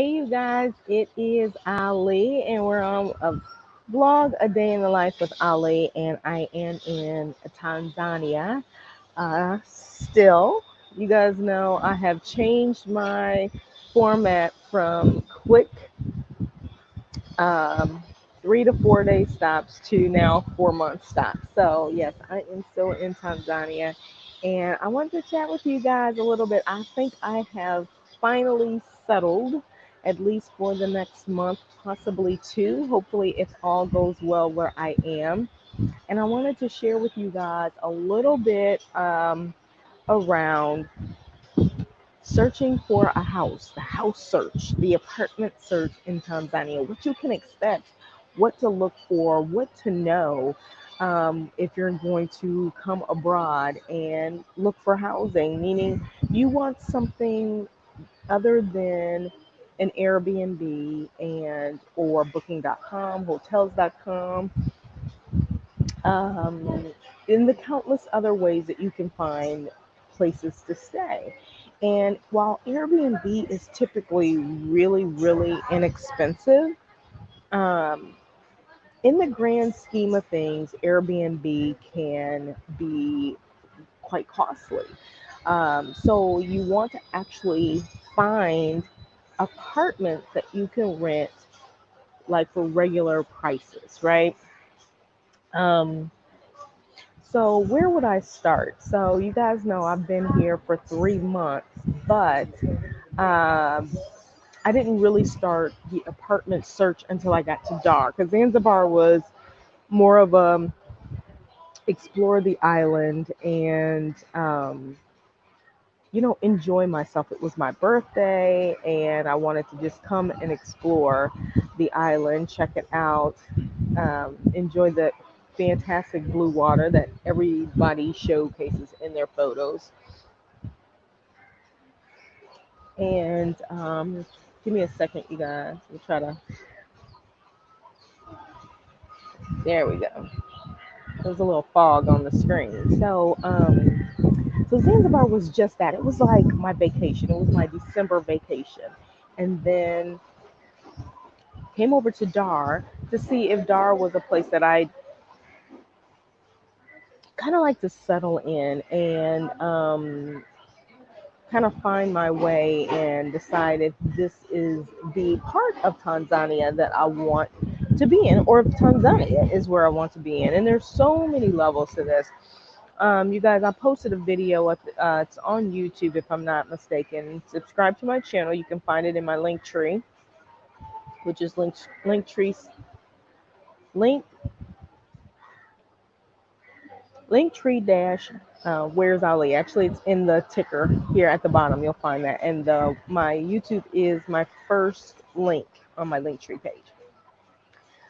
Hey, you guys, it is Ali, and we're on a vlog, A Day in the Life with Ali, and I am in Tanzania. Still, you guys know I have changed my format from quick um, 3 to 4 day stops to now 4 month stops. So, yes, I am still in Tanzania, and I wanted to chat with you guys a little bit. I think I have finally settled, at least for the next month, possibly two, hopefully, if all goes well where I am. And I wanted to share with you guys a little bit around searching for a house, the house search, the apartment search in Tanzania, what you can expect, what to look for, what to know if you're going to come abroad and look for housing, meaning you want something other than an Airbnb and or booking.com, hotels.com, um, in the countless other ways that you can find places to stay. And while Airbnb is typically really, really inexpensive, um, in the grand scheme of things, Airbnb can be quite costly. So you want to actually find apartments that you can rent like for regular prices, right? Um, So where would I start? So you guys know I've been here for 3 months, but um, I didn't really start the apartment search until I got to Dar, because Zanzibar was more of a explore the island and enjoy myself. It was my birthday, and I wanted to just come and explore the island, check it out, enjoy the fantastic blue water that everybody showcases in their photos. And give me a second, you guys. We'll try to. There we go. There's a little fog on the screen. So Zanzibar was just that. It was like my vacation. It was my December vacation, and then came over to Dar to see if Dar was a place that I kind of like to settle in and kind of find my way and decide if this is the part of Tanzania that I want to be in, or if Tanzania is where I want to be in. And there's so many levels to this. You guys, I posted a video. It's on YouTube, if I'm not mistaken. Subscribe to my channel. You can find it in my link tree, which is link Linktree dash where's Ali. Actually, it's in the ticker here at the bottom. You'll find that. And my YouTube is my first link on my Linktree page.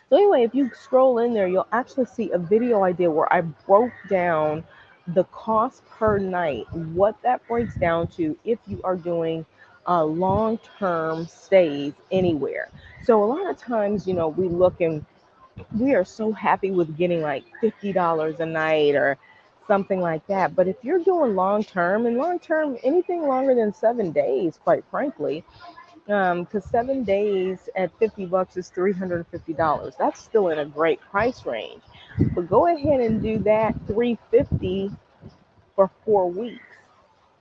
So anyway, if you scroll in there, you'll actually see a video I did where I broke down the cost per night, what that breaks down to if you are doing long-term stays anywhere. So a lot of times, we look and we are so happy with getting like $50 a night or something like that. But if you're doing long term, anything longer than 7 days, quite frankly, because 7 days at $50 is $350. That's still in a great price range. But go ahead and do that $350 for 4 weeks.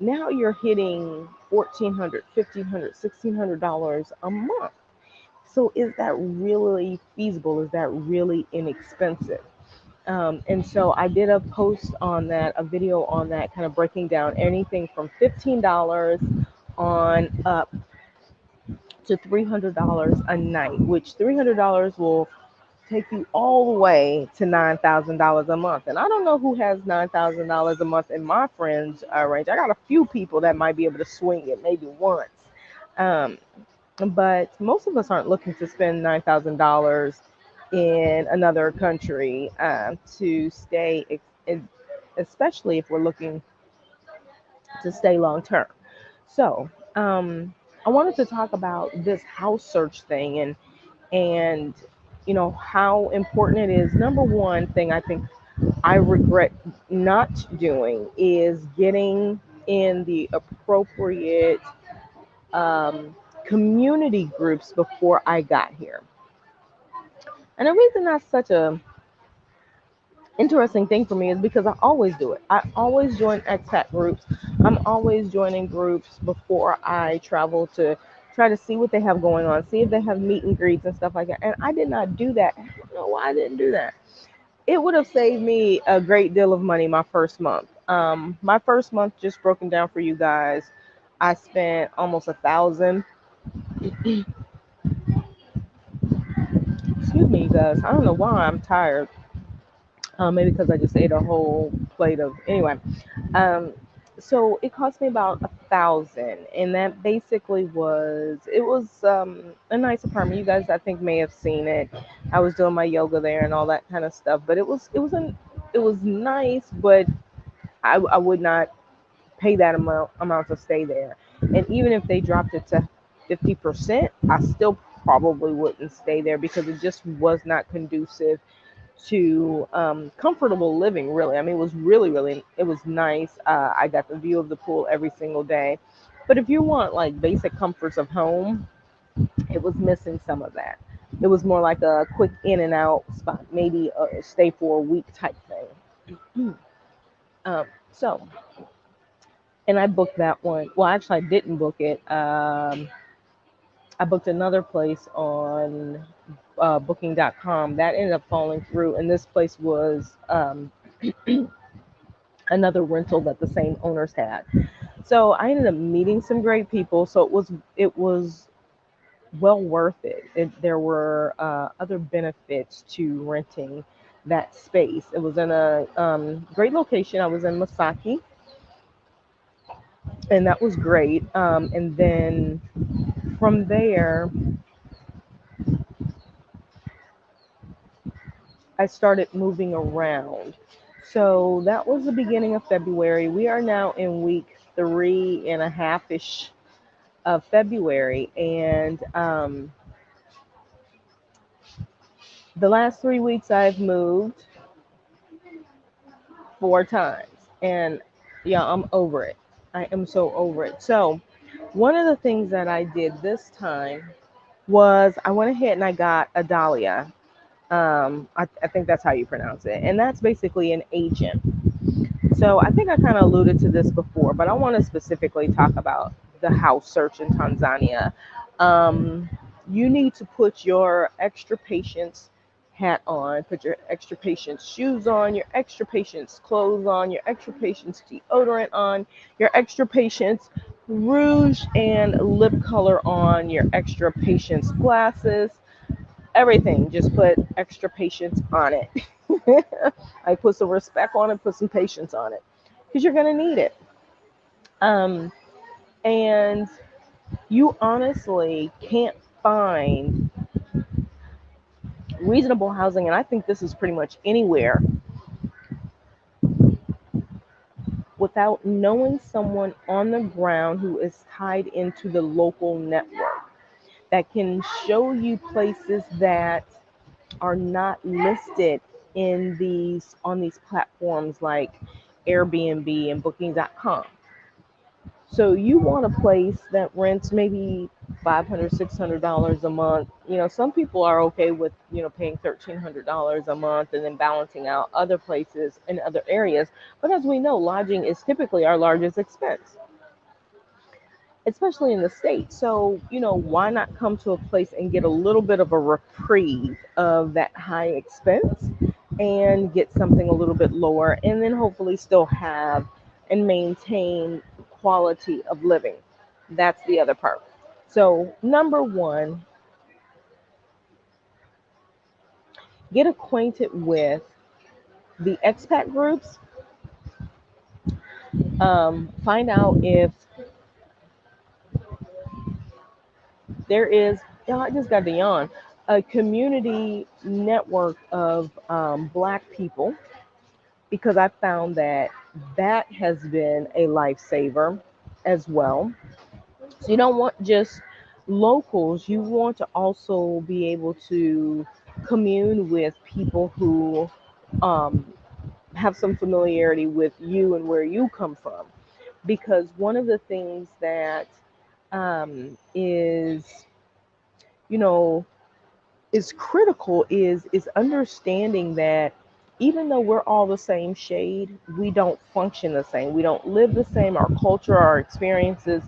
Now you're hitting $1,400, $1,500, $1,600 a month. So is that really feasible? Is that really inexpensive? And so I did a post on that, a video on that, kind of breaking down anything from $15 on up to $300 a night, which $300 will take you all the way to $9,000 a month. And I don't know who has $9,000 a month in my friends range. I got a few people that might be able to swing it maybe once. Um, but most of us aren't looking to spend $9,000 in another country to stay, especially if we're looking to stay long term. So I wanted to talk about this house search thing and how important it is. Number one thing I think I regret not doing is getting in the appropriate um, community groups before I got here. And the reason that's such a interesting thing for me is because I always do it. I always join expat groups. I'm always joining groups before I travel to try to see what they have going on, see if they have meet and greets and stuff like that. And I did not do that. I don't know why I didn't do that. It would have saved me a great deal of money my first month. My first month, just broken down for you guys, I spent almost 1,000. Excuse me, you guys. I don't know why I'm tired. Maybe because I just ate a whole plate of anyway. Um, so it cost me about 1,000, and that basically was a nice apartment. You guys, I think, may have seen it. I was doing my yoga there and all that kind of stuff, but it was nice, but I would not pay that amount to stay there. And even if they dropped it to 50%, I still probably wouldn't stay there because it just was not conducive to comfortable living, really. I mean, it was really, it was nice. I got the view of the pool every single day. But if you want like basic comforts of home, it was missing some of that. It was more like a quick in and out spot, maybe a stay for a week type thing. So, and I booked that one. Well, actually, I didn't book it. I booked another place on booking.com that ended up falling through, and this place was another rental that the same owners had. So I ended up meeting some great people. So it was well worth it. There were other benefits to renting that space. It was in a great location. I was in Masaki, and that was great. And then from there, I started moving around. So that was the beginning of February. We are now in week 3.5 ish of February, and the last 3 weeks I've moved 4 times, and yeah, I'm over it. I am so over it. So one of the things that I did this time was I went ahead and I got a Dahlia. I think that's how you pronounce it, and that's basically an agent. So I think I kind of alluded to this before, but I want to specifically talk about the house search in Tanzania. Um, you need to put your extra patience hat on, put your extra patience shoes on, your extra patience clothes on, your extra patience deodorant on, your extra patience rouge and lip color on, your extra patience glasses, everything. Just put extra patience on it. I put some respect on it, put some patience on it, because you're gonna need it. Um, and you honestly can't find reasonable housing, and I think this is pretty much anywhere, without knowing someone on the ground who is tied into the local network that can show you places that are not listed in these on these platforms like Airbnb and booking.com. So you want a place that rents maybe $500, $600 a month. You know, some people are okay with, paying $1,300 a month and then balancing out other places in other areas. But as we know, lodging is typically our largest expense, especially in the States. So, why not come to a place and get a little bit of a reprieve of that high expense and get something a little bit lower, and then hopefully still have and maintain quality of living? That's the other part. So, number one, get acquainted with the expat groups. Find out if there is, I just got to yawn, a community network of Black people, because I found that that has been a lifesaver as well. So you don't want just locals, you want to also be able to commune with people who um, have some familiarity with you and where you come from. Because one of the things that is, you know, is critical is understanding that even though we're all the same shade, we don't function the same. We don't live the same. Our culture, our experiences,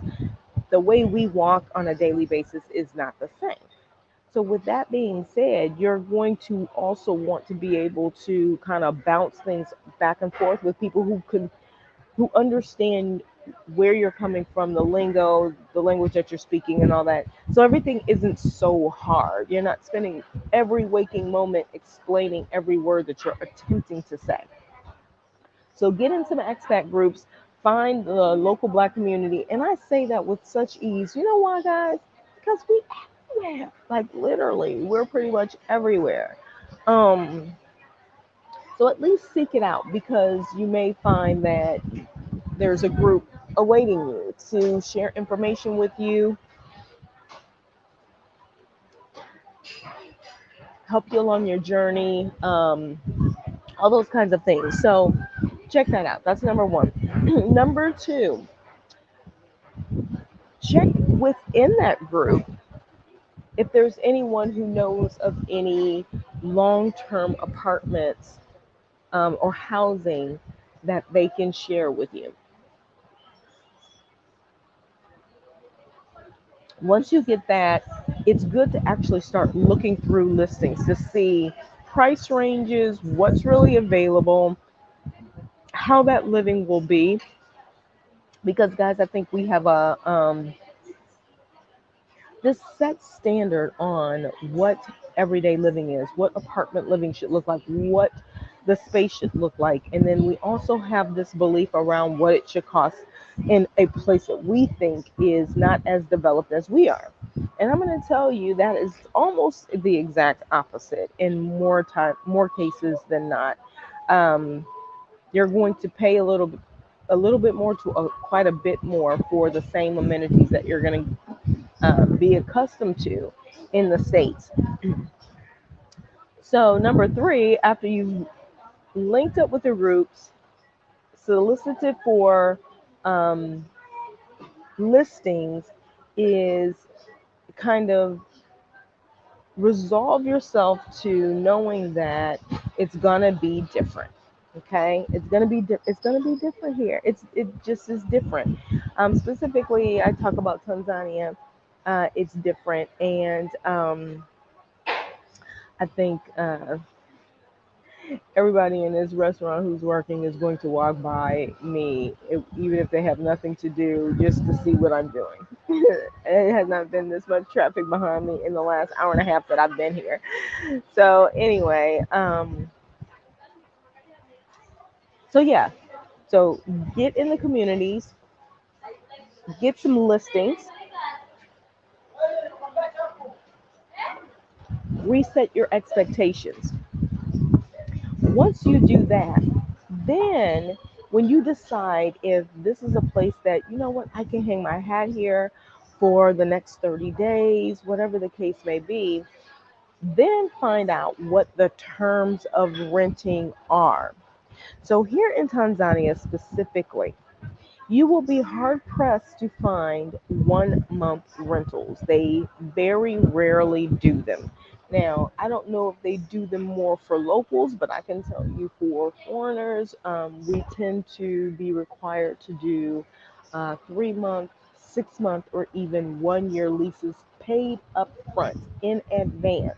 the way we walk on a daily basis is not the same. So, with that being said, you're going to also want to be able to kind of bounce things back and forth with people who understand where you're coming from, the lingo, the language that you're speaking, and all that. So everything isn't so hard. You're not spending every waking moment explaining every word that you're attempting to say. So get into the expat groups, find the local Black community, and I say that with such ease. You know why, guys? Because we everywhere. Like literally, we're pretty much everywhere. Um, so at least seek it out because you may find that there's a group awaiting you to share information with you, help you along your journey, all those kinds of things. So check that out. That's number one. Number two, check within that group if there's anyone who knows of any long-term apartments or housing that they can share with you. Once you get that, it's good to actually start looking through listings to see price ranges, what's really available, how that living will be. Because, guys, I think we have a this set standard on what everyday living is, what apartment living should look like, what the space should look like. And then we also have this belief around what it should cost in a place that we think is not as developed as we are. And I'm going to tell you that is almost the exact opposite in more cases than not. Um, you're going to pay a little bit more to quite a bit more for the same amenities that you're going to be accustomed to in the States. So, number three, after you've linked up with the groups, solicited for um, listings, is kind of resolve yourself to knowing that it's gonna be different. Okay, it's gonna be different here. It just is different. Specifically, I talk about Tanzania. It's different, and I think everybody in this restaurant who's working is going to walk by me, even if they have nothing to do, just to see what I'm doing. It has not been this much traffic behind me in the last hour and a half that I've been here. So anyway, so yeah, so get in the communities, get some listings, reset your expectations. Once you do that, then when you decide if this is a place that, you know what, I can hang my hat here for the next 30 days, whatever the case may be, then find out what the terms of renting are. So, here in Tanzania specifically, you will be hard pressed to find 1 month rentals. They very rarely do them. Now, I don't know if they do them more for locals, but I can tell you for foreigners, we tend to be required to do 3 month, 6 month, or even 1 year leases paid up front in advance,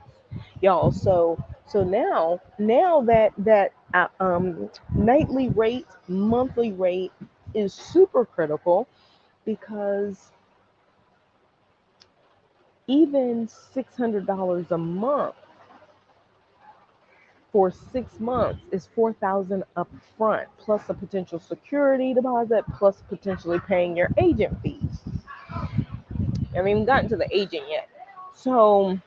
y'all. So now that nightly rate, monthly rate is super critical because even $600 a month for 6 months is 4,000 up front, plus a potential security deposit, plus potentially paying your agent fees. I haven't even gotten to the agent yet. So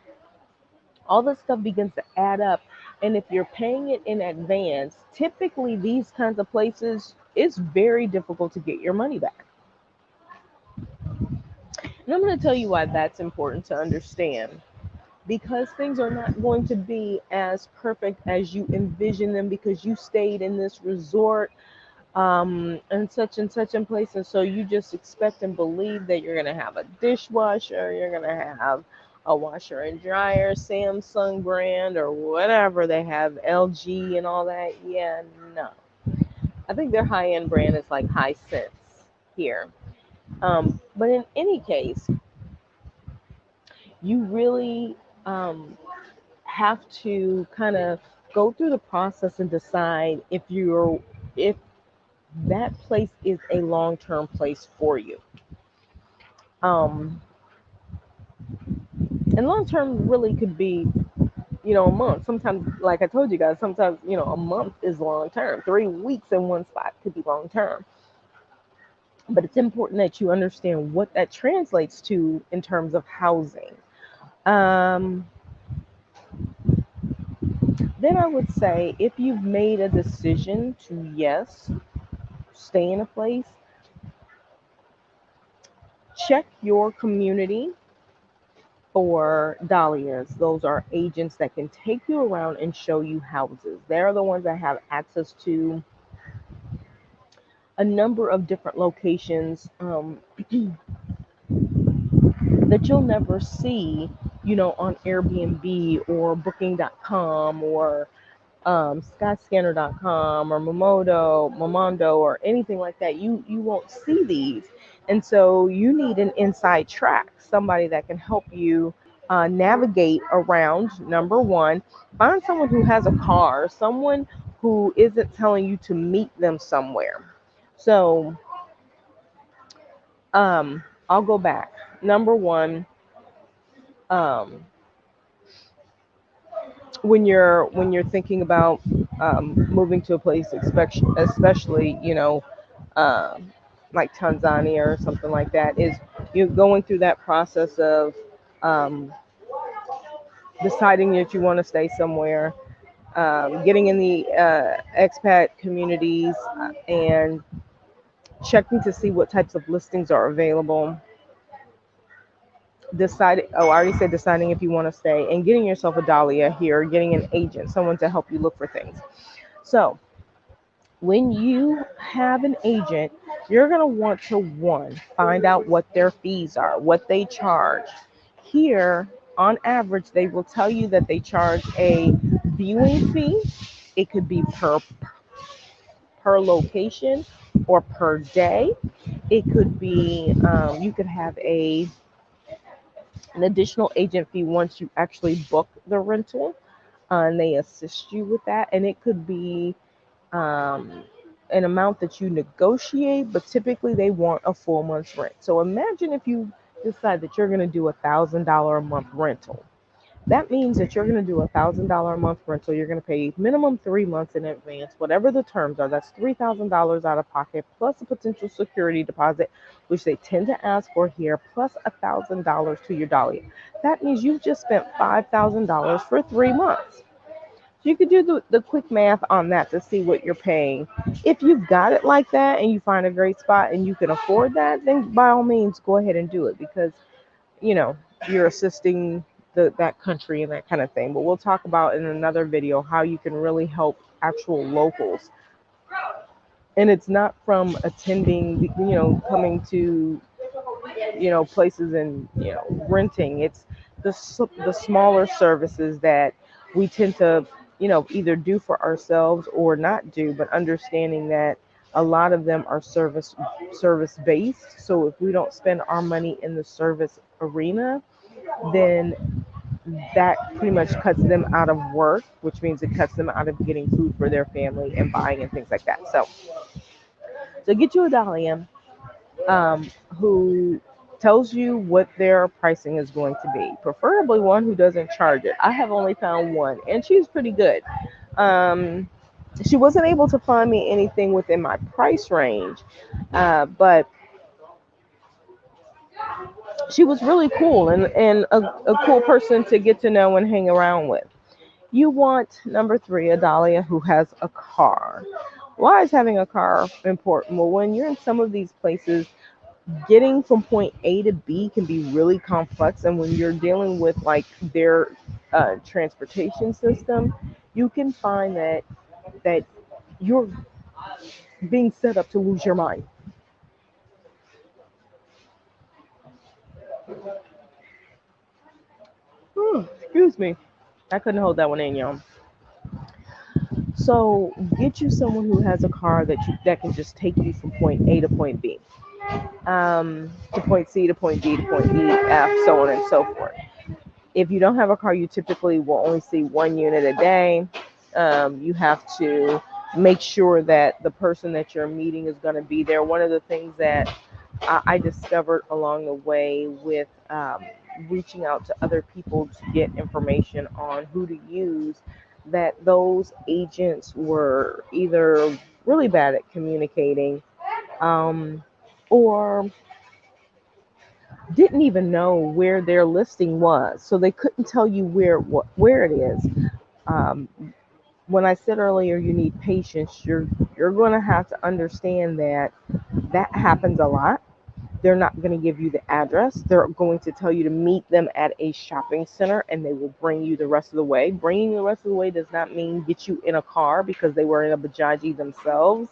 all this stuff begins to add up. And if you're paying it in advance, typically these kinds of places, it's very difficult to get your money back. And I'm going to tell you why that's important to understand. Because things are not going to be as perfect as you envision them because you stayed in this resort and such in place. And so you just expect and believe that you're going to have a dishwasher, you're going to have a washer and dryer, Samsung brand or whatever they have, LG and all that. Yeah, no. I think their high end brand is like Hisense here. But in any case, you really have to kind of go through the process and decide if that place is a long-term place for you. Um, and long-term really could be, a month. Sometimes, like I told you guys, sometimes, a month is long-term. 3 weeks in one spot could be long-term. But it's important that you understand what that translates to in terms of housing. Um, then I would say if you've made a decision to, yes, stay in a place, check your community for dahlias. Those are agents that can take you around and show you houses. They're the ones that have access to a number of different locations that you'll never see, on Airbnb or Booking.com or Skyscanner.com or Momondo or anything like that. You won't see these, and so you need an inside track, somebody that can help you navigate around. Number one, find someone who has a car, someone who isn't telling you to meet them somewhere. So I'll go back. Number one, um, when you're thinking about moving to a place, especially uh, like Tanzania or something like that, is you're going through that process of um, deciding that you want to stay somewhere, getting in the expat communities, and checking to see what types of listings are available. I already said deciding if you want to stay, and getting yourself a dahlia here, getting an agent, someone to help you look for things. So when you have an agent, you're going to want to, one, find out what their fees are, what they charge. Here, on average, they will tell you that they charge a viewing fee. It could be per location or per day. It could be you could have an additional agent fee once you actually book the rental, and they assist you with that. And it could be um, an amount that you negotiate, but typically they want a full month's rent. So imagine if you decide that you're going to do $1,000 a month rental. That means that you're going to do $1,000 a month rental. You're going to pay minimum 3 months in advance, whatever the terms are. That's $3,000 out of pocket, plus a potential security deposit, which they tend to ask for here, plus $1,000 to your dahlia. That means you've just spent $5,000 for 3 months. You could do the quick math on that to see what you're paying. If you've got it like that and you find a great spot and you can afford that, then by all means go ahead and do it, because you're assisting that country and that kind of thing. But we'll talk about in another video how you can really help actual locals. And it's not from attending, coming to, places and, renting. It's the smaller services that we tend to, either do for ourselves or not do, but understanding that a lot of them are service based. So if we don't spend our money in the service arena, then that pretty much cuts them out of work, which means it cuts them out of getting food for their family and buying and things like that. So get you a dahlia who tells you what their pricing is going to be, preferably one who doesn't charge it. I have only found one, and she's pretty good. She wasn't able to find me anything within my price range, but she was really cool and a cool person to get to know and hang around with. You want, number three, a dahlia who has a car. Why is having a car important? Well, when you're in some of these places, getting from point A to B can be really complex. And when you're dealing with like their transportation system, you can find that you're being set up to lose your mind. Excuse me. I couldn't hold that one in, y'all. So get you someone who has a car that can just take you from point A to point B, to point C to point D to point E, F, so on and so forth. If you don't have a car, you typically will only see one unit a day. You have to make sure that the person that you're meeting is going to be there. One of the things that I discovered along the way with reaching out to other people to get information on who to use, that those agents were either really bad at communicating, or didn't even know where their listing was, so they couldn't tell you where it is. Um, when I said earlier, you need patience. You're going to have to understand that that happens a lot. They're not going to give you the address. They're going to tell you to meet them at a shopping center, and they will bring you the rest of the way. Bringing you the rest of the way does not mean get you in a car, because they were in a bajaji themselves.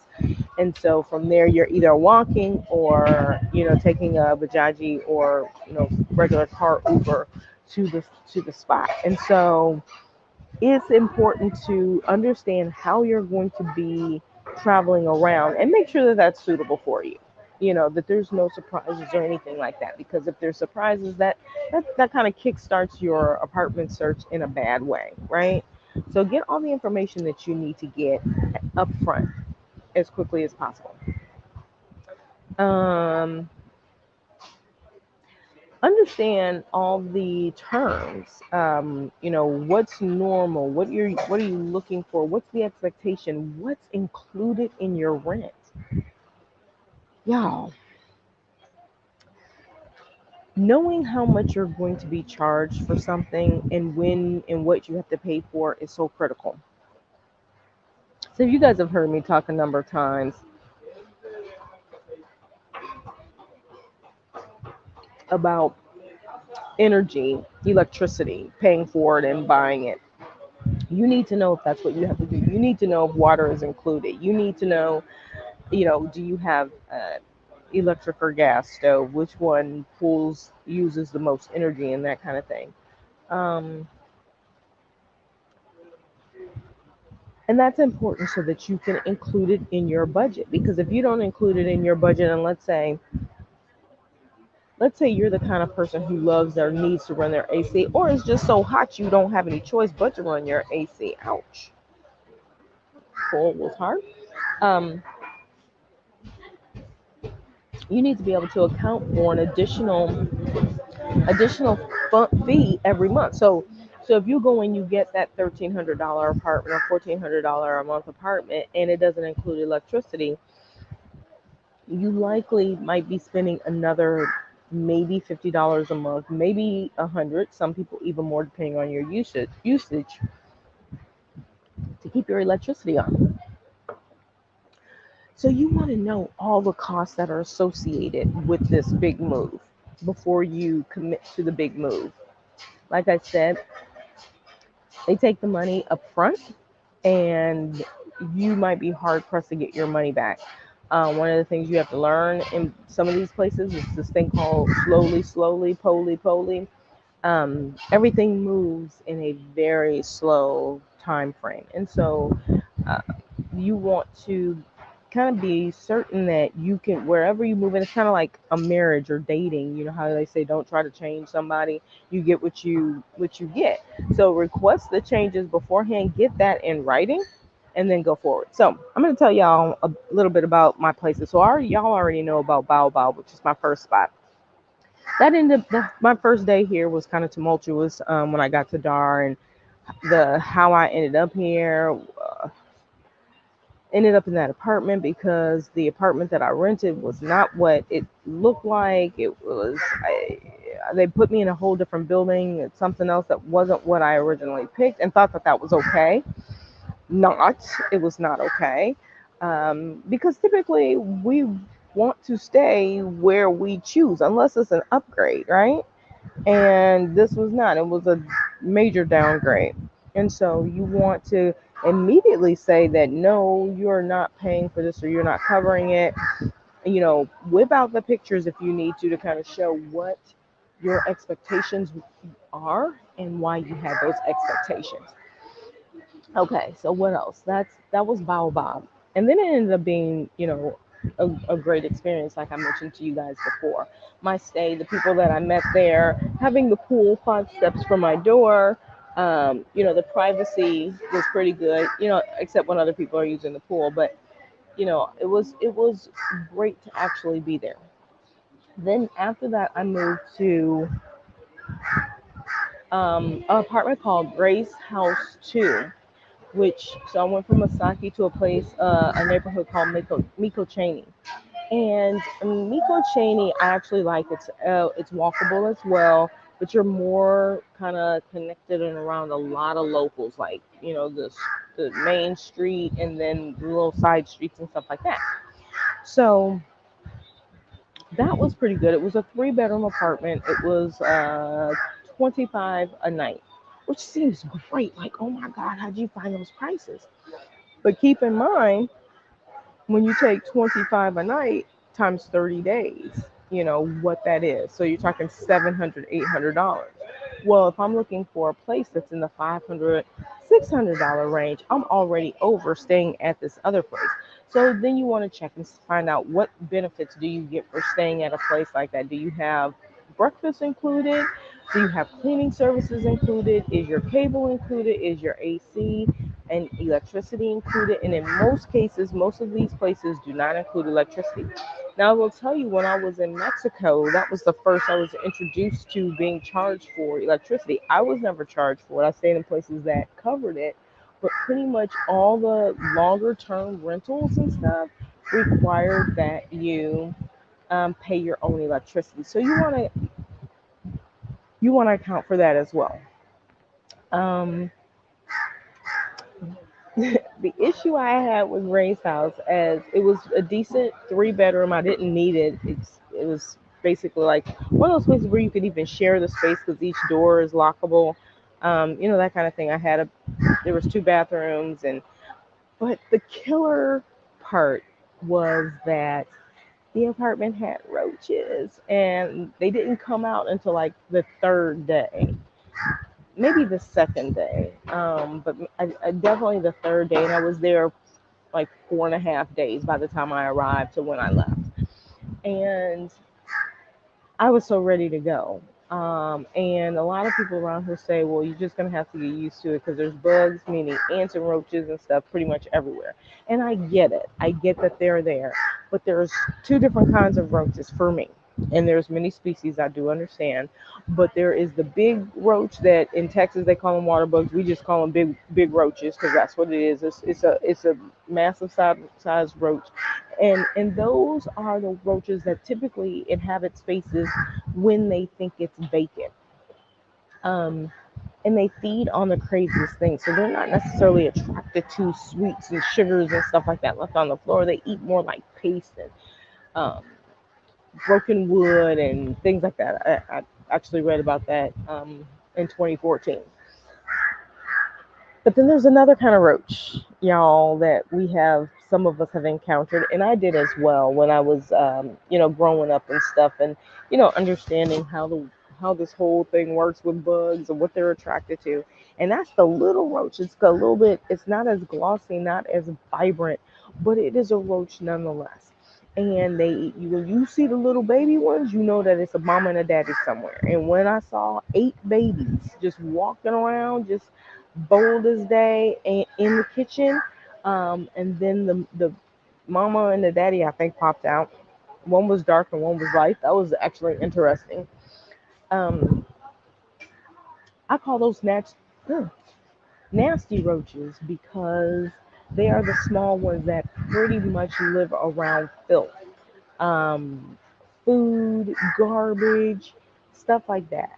And so from there, you're either walking or, taking a bajaji or, regular car Uber to the spot. And so it's important to understand how you're going to be traveling around and make sure that that's suitable for you. That there's no surprises or anything like that, because if there's surprises, that kind of kickstarts your apartment search in a bad way, right? So get all the information that you need to get up front as quickly as possible. Um, Understand all the terms. What's normal, what are you looking for, what's the expectation, what's included in your rent. Y'all, knowing how much you're going to be charged for something and when and what you have to pay for is so critical. So you guys have heard me talk a number of times about energy, electricity, paying for it and buying it. You need to know if that's what you have to do. You need to know if water is included. You need to know, do you have electric or gas stove? Which one uses the most energy, and that kind of thing. Um, and that's important so that you can include it in your budget. Because if you don't include it in your budget, and let's say you're the kind of person who loves or needs to run their AC, or it's just so hot you don't have any choice but to run your AC. Ouch. Cold was hard. Um, you need to be able to account for an additional fee every month. So if you go and you get that $1,300 apartment or $1,400 a month apartment, and it doesn't include electricity, you likely might be spending another maybe $50 a month, maybe $100. Some people even more, depending on your usage to keep your electricity on. So you want to know all the costs that are associated with this big move before you commit to the big move. Like I said, they take the money up front, and you might be hard pressed to get your money back. One of the things you have to learn in some of these places is this thing called slowly, poly. Everything moves in a very slow time frame, and so uh, you want to kind of be certain that you can, wherever you move in, it's kind of like a marriage or dating. You know how they say don't try to change somebody, you get what you get. So request the changes beforehand, get that in writing, and then go forward. So I'm going to tell y'all a little bit about my places. So y'all already know about Bao, which is my first spot. That ended my first day here was kind of tumultuous when I got to Dar, and how I ended up here. Ended up in that apartment because the apartment that I rented was not what it looked like. They put me in a whole different building. It's something else that wasn't what I originally picked, and thought that was okay. It was not okay. Because typically we want to stay where we choose unless it's an upgrade, right? And this was not. It was a major downgrade. And so you want to immediately say that no, you're not paying for this or you're not covering it. Whip out the pictures if you need to kind of show what your expectations are and why you had those expectations. Okay, so what else? That was Baobab, and then it ended up being, a great experience, like I mentioned to you guys before. My stay, the people that I met there, having the pool 5 steps from my door. The privacy was pretty good, except when other people are using the pool. But it was great to actually be there. Then after that, I moved to an apartment called Grace House 2, which so I went from Masaki to a neighborhood called Miko Cheney. And Miko Cheney, I actually like it's walkable as well, but you're more kind of connected and around a lot of locals, like the main street and then little side streets and stuff like that. So that was pretty good. It was a 3 bedroom apartment. It was 25 a night, which seems great. Like, oh my God, how'd you find those prices? But keep in mind, when you take 25 a night times 30 days, what that is. So you're talking $700, $800. Well, if I'm looking for a place that's in the $500, $600 range, I'm already over staying at this other place. So then you want to check and find out what benefits do you get for staying at a place like that. Do you have breakfast included? Do you have cleaning services included? Is your cable included? Is your AC and electricity included? And in most cases, most of these places do not include electricity. Now, I will tell you, when I was in Mexico, that was the first I was introduced to being charged for electricity. I was never charged for it. I stayed in places that covered it, but pretty much all the longer term rentals and stuff required that you pay your own electricity. So you want to account for that as well. Um, the issue I had with Ray's house, as it was a decent 3 bedroom, I didn't need it. It was basically like one of those places where you could even share the space because each door is lockable. That kind of thing. There was 2 bathrooms, but the killer part was that the apartment had roaches, and they didn't come out until like the third day, maybe the second day, but I definitely the third day, and I was there like 4.5 days by the time I arrived to when I left. And I was so ready to go. And a lot of people around here say, well, you're just going to have to get used to it because there's bugs, meaning ants and roaches and stuff pretty much everywhere. And I get it. I get that they're there. But there's 2 different kinds of roaches for me. And there's many species, I do understand. But there is the big roach that in Texas they call them water bugs. We just call them big roaches because that's what it is. It's a massive size roach, and those are the roaches that typically inhabit spaces when they think it's vacant. Um, and they feed on the craziest things. So they're not necessarily attracted to sweets and sugars and stuff like that left on the floor. They eat more like paste and um, broken wood and things like that. I actually read about that in 2014. But then there's another kind of roach, y'all, that some of us have encountered, and I did as well when I was, growing up and stuff, and understanding how this whole thing works with bugs and what they're attracted to. And that's the little roach. It's a little bit. It's not as glossy, not as vibrant, but it is a roach nonetheless. And when you see the little baby ones, you know that it's a mama and a daddy somewhere. And when I saw 8 babies just walking around, just bold as day in the kitchen. And then the mama and the daddy, I think, popped out. One was dark and one was light. That was actually interesting. Um, I call those nasty roaches because they are the small ones that pretty much live around filth, um, food, garbage, stuff like that.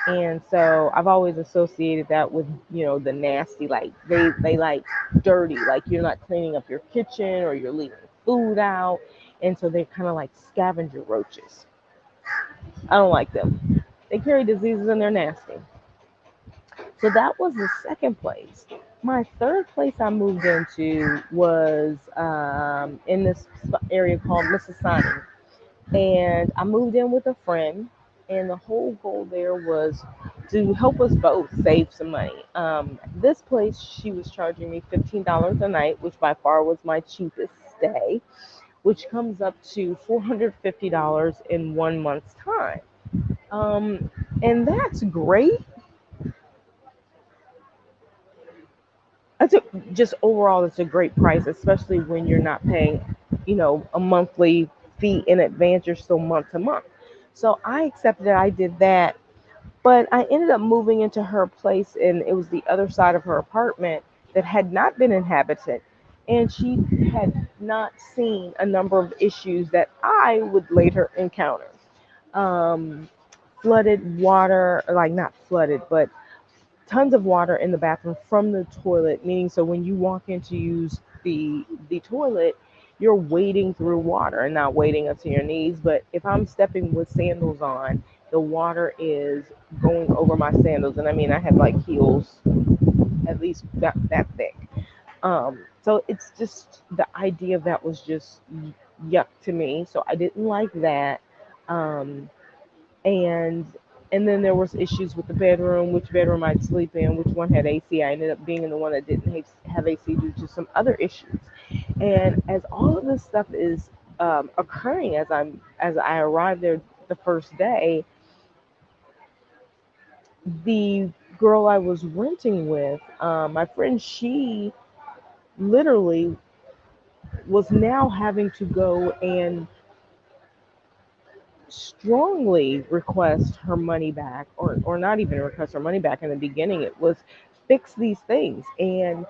And so I've always associated that with, the nasty, like they like dirty, like you're not cleaning up your kitchen or you're leaving food out. And so they're kind of like scavenger roaches. I don't like them. They carry diseases and they're nasty. So that was the second place. My third place I moved into was in this area called Mississippi. And I moved in with a friend, and the whole goal there was to help us both save some money. This place, she was charging me $15 a night, which by far was my cheapest stay, which comes up to $450 in 1 month's time. And that's great. That's a, just overall, it's a great price, especially when you're not paying, a monthly fee in advance. You're still month to month. So I accepted it. I did that. But I ended up moving into her place, and it was the other side of her apartment that had not been inhabited. And she had not seen a number of issues that I would later encounter. Um, Flooded water, like not flooded, but tons of water in the bathroom from the toilet, meaning so when you walk in to use the toilet, you're wading through water and not wading up to your knees. But if I'm stepping with sandals on, the water is going over my sandals, and I mean I have like heels at least that thick. So it's just the idea of that was just yuck to me. So I didn't like that. Um, and and then there was issues with the bedroom, which bedroom I'd sleep in, which one had AC. I ended up being in the one that didn't have AC due to some other issues. And as all of this stuff is occurring as I arrived there the first day, the girl I was renting with, my friend, she literally was now having to go and strongly request her money back, or not even request her money back in the beginning. It was fix these things, and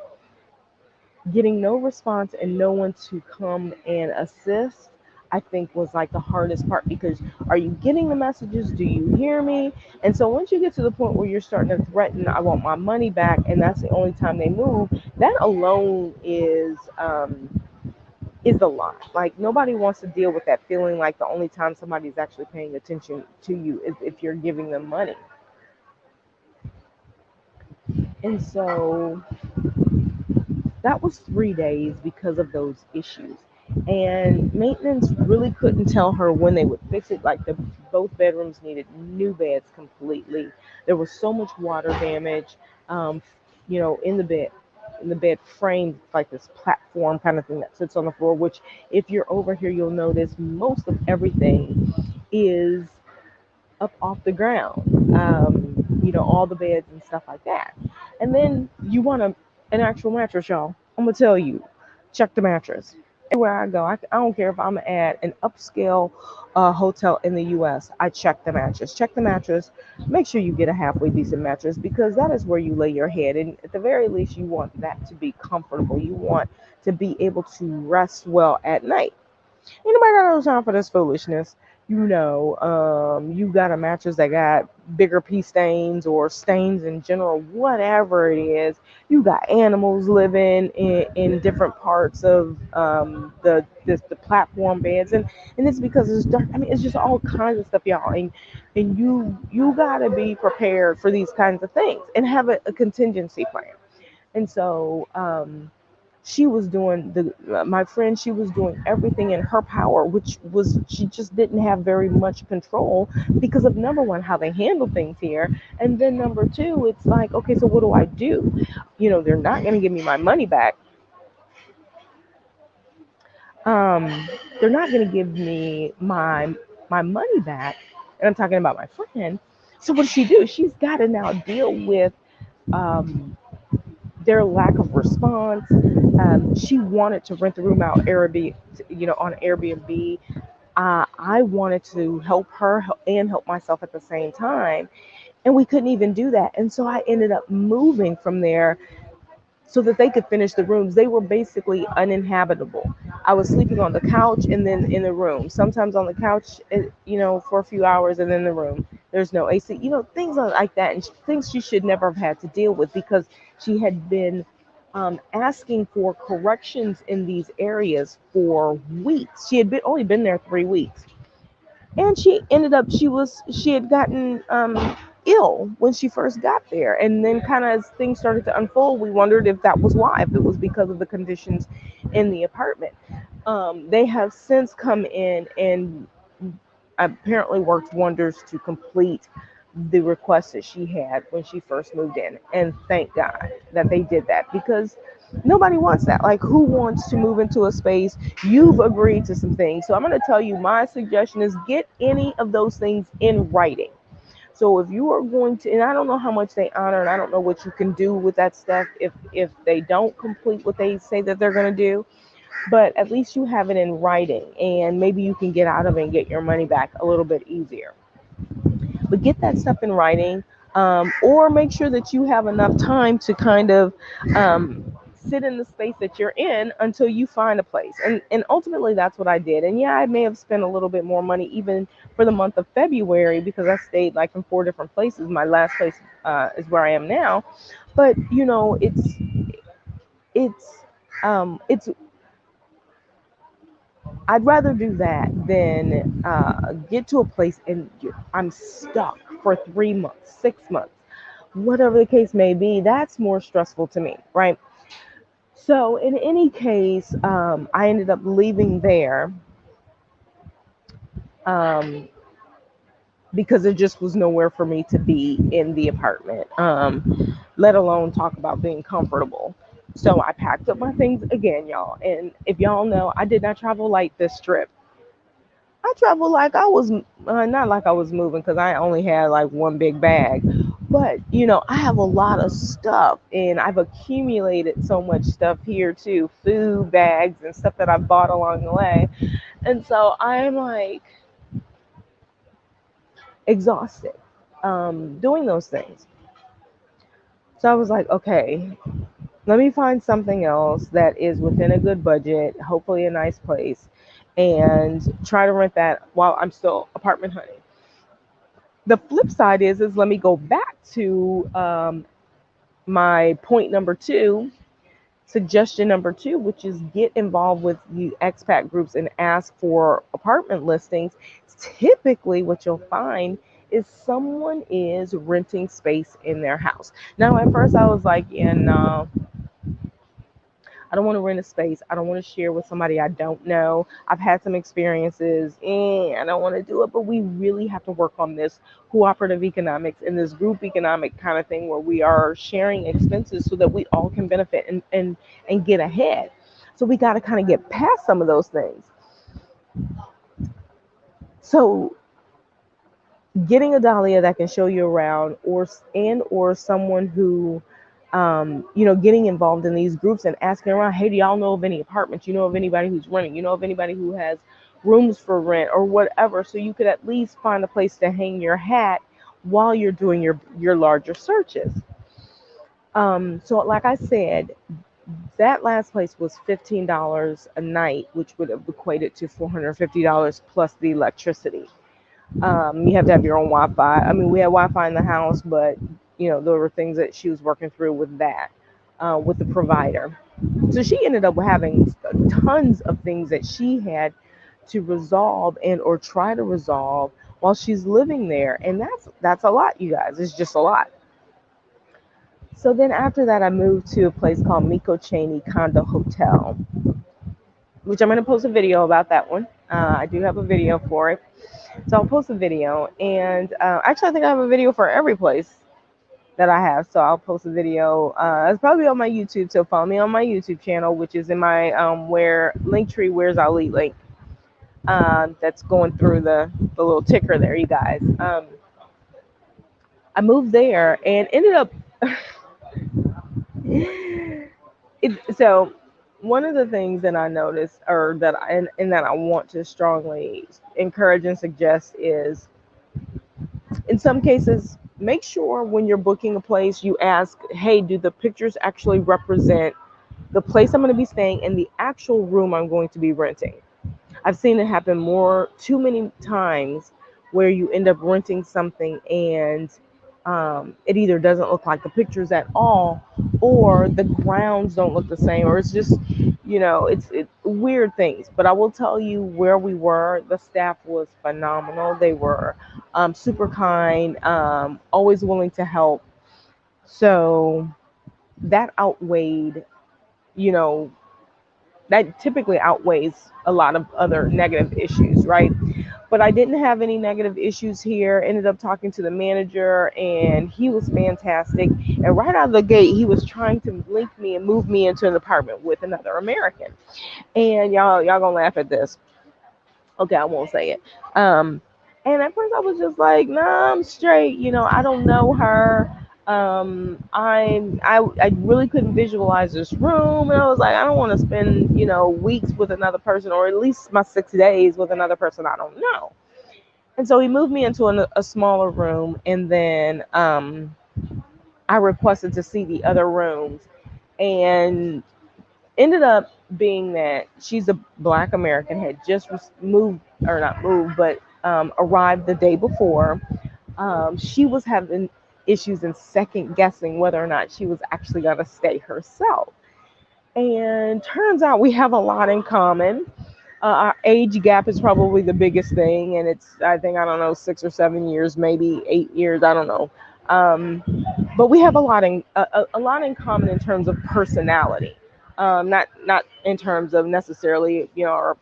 getting no response and no one to come and assist, I think was like the hardest part, because are you getting the messages? Do you hear me? And so once you get to the point where you're starting to threaten, I want my money back, and that's the only time they move, that alone is a lot. Like nobody wants to deal with that feeling like the only time somebody's actually paying attention to you is if you're giving them money. And so that was 3 days because of those issues. And maintenance really couldn't tell her when they would fix it. Like the both bedrooms needed new beds completely. There was so much water damage, um, in the bed frame, like this platform kind of thing that sits on the floor. Which, if you're over here, you'll notice most of everything is up off the ground. All the beds and stuff like that. And then you want an actual mattress, y'all. I'm gonna tell you, check the mattress. Everywhere I go, I don't care if I'm at an upscale hotel in the U.S. I check the mattress. Check the mattress. Make sure you get a halfway decent mattress, because that is where you lay your head. And at the very least, you want that to be comfortable. You want to be able to rest well at night. Anybody got no time for this foolishness? You got a mattress that got bigger pee stains or stains in general, whatever it is. You got animals living in different parts of the platform beds, and it's because it's dark. I mean, it's just all kinds of stuff, y'all. And you gotta be prepared for these kinds of things and have a contingency plan. And so she was doing my friend, she was doing everything in her power, which was, she just didn't have very much control because of, number one, how they handle things here, and then number two, it's like, okay, so what do I do? They're not going to give me my money back. They're not going to give me my money back, and I'm talking about my friend. So what does she do? She's got to now deal with um, their lack of response. She wanted to rent the room out Airbnb, on Airbnb. I wanted to help her and help myself at the same time, and we couldn't even do that. And so I ended up moving from there so that they could finish the rooms. They were basically uninhabitable. I was sleeping on the couch and then in the room. Sometimes on the couch, for a few hours, and then the room. There's no AC, things like that, and things she should never have had to deal with, because she had been asking for corrections in these areas for weeks. She had only been there 3 weeks, and she ended up she had gotten ill when she first got there. And then kind of as things started to unfold, we wondered if that was why, if it was because of the conditions in the apartment. They have since come in and apparently worked wonders to complete the request that she had when she first moved in. And thank God that they did that, because nobody wants that. Like, who wants to move into a space? You've agreed to some things. So I'm going to tell you, my suggestion is get any of those things in writing. So if you are going to, and I don't know how much they honor, and I don't know what you can do with that stuff if they don't complete what they say that they're going to do, but at least you have it in writing, and maybe you can get out of it and get your money back a little bit easier. But get that stuff in writing, or make sure that you have enough time to kind of sit in the space that you're in until you find a place. And ultimately, that's what I did. And yeah, I may have spent a little bit more money even for the month of February, because I stayed like in 4 different places. My last place is where I am now. But you know, it's I'd rather do that than get to a place and I'm stuck for 3 months, 6 months, whatever the case may be. That's more stressful to me, right? So, in any case, I ended up leaving there um, because there just was nowhere for me to be in the apartment, let alone talk about being comfortable. So, I packed up my things again, y'all. And if y'all know, I did not travel light this trip. I traveled like I was not like I was moving, because I only had like one big bag. But you know, I have a lot of stuff, and I've accumulated so much stuff here too, food bags and stuff that I've bought along the way. And so I'm like exhausted doing those things. So I was like, okay, let me find something else that is within a good budget, hopefully a nice place, and try to rent that while I'm still apartment hunting. The flip side is let me go back to my point number two, suggestion number two, which is get involved with the expat groups and ask for apartment listings. Typically what you'll find is someone is renting space in their house. Now at first I was like, yeah, no, I don't want to rent a space. I don't want to share with somebody I don't know. I've had some experiences, and I don't want to do it. But we really have to work on this cooperative economics and this group economic kind of thing, where we are sharing expenses so that we all can benefit and get ahead. So we got to kind of get past some of those things. So getting a Dahlia that can show you around, or someone who getting involved in these groups and asking around, hey, do y'all know of any apartments? You know of anybody who's renting? You know of anybody who has rooms for rent or whatever? So you could at least find a place to hang your hat while you're doing your larger searches. So like I said, that last place was $15 a night, which would have equated to $450 plus the electricity. You have to have your own Wi-Fi. I mean, we had Wi-Fi in the house, but you know, there were things that she was working through with that, with the provider. So she ended up having tons of things that she had to resolve and or try to resolve while she's living there, and that's a lot, you guys. It's just a lot. So then after that, I moved to a place called Miko Cheney Condo Hotel, which I'm going to post a video about that one. I do have a video for it. So I'll post a video, and actually I think I have a video for every place that I have. So I'll post a video. It's probably on my YouTube. So follow me on my YouTube channel, which is in my Linktree, Where's Ali link. That's going through the little ticker there, you guys. I moved there and ended up. So one of the things that I noticed, or that and that I want to strongly encourage and suggest, is in some cases, make sure when you're booking a place, you ask, hey, do the pictures actually represent the place I'm going to be staying and the actual room I'm going to be renting? I've seen it happen too many times, where you end up renting something and it either doesn't look like the pictures at all, or the grounds don't look the same, or it's just, it's weird things. But I will tell you, where we were, the staff was phenomenal. They were super kind, always willing to help. So that outweighed, you know, that typically outweighs a lot of other negative issues, right? But I didn't have any negative issues here. Ended up talking to the manager, and he was fantastic. And right out of the gate, he was trying to link me and move me into an apartment with another American. And y'all gonna laugh at this. Okay, I won't say it. Um, and at first I was just like, nah, I'm straight. I don't know her. I really couldn't visualize this room, and I was like, I don't want to spend weeks with another person, or at least my 6 days with another person I don't know. And so he moved me into a smaller room, and then I requested to see the other rooms, and ended up being that she's a Black American, had just moved, or not moved, but arrived the day before. She was having issues in second guessing whether or not she was actually going to stay herself. And turns out we have a lot in common. Our age gap is probably the biggest thing, and it's, I think, I don't know, 6 or 7 years, maybe 8 years, I don't know. But we have a lot in common in terms of personality, not in terms of necessarily our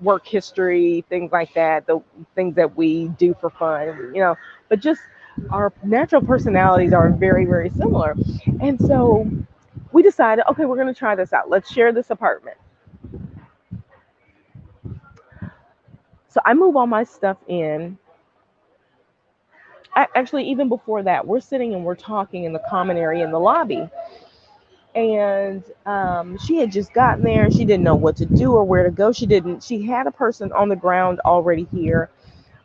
work history, things like that, the things that we do for fun, but just our natural personalities are very, very similar. And so we decided, okay, we're going to try this out. Let's share this apartment. So I move all my stuff in. Actually, even before that, we're sitting and we're talking in the common area in the lobby. And she had just gotten there. She didn't know what to do or where to go. She had a person on the ground already here,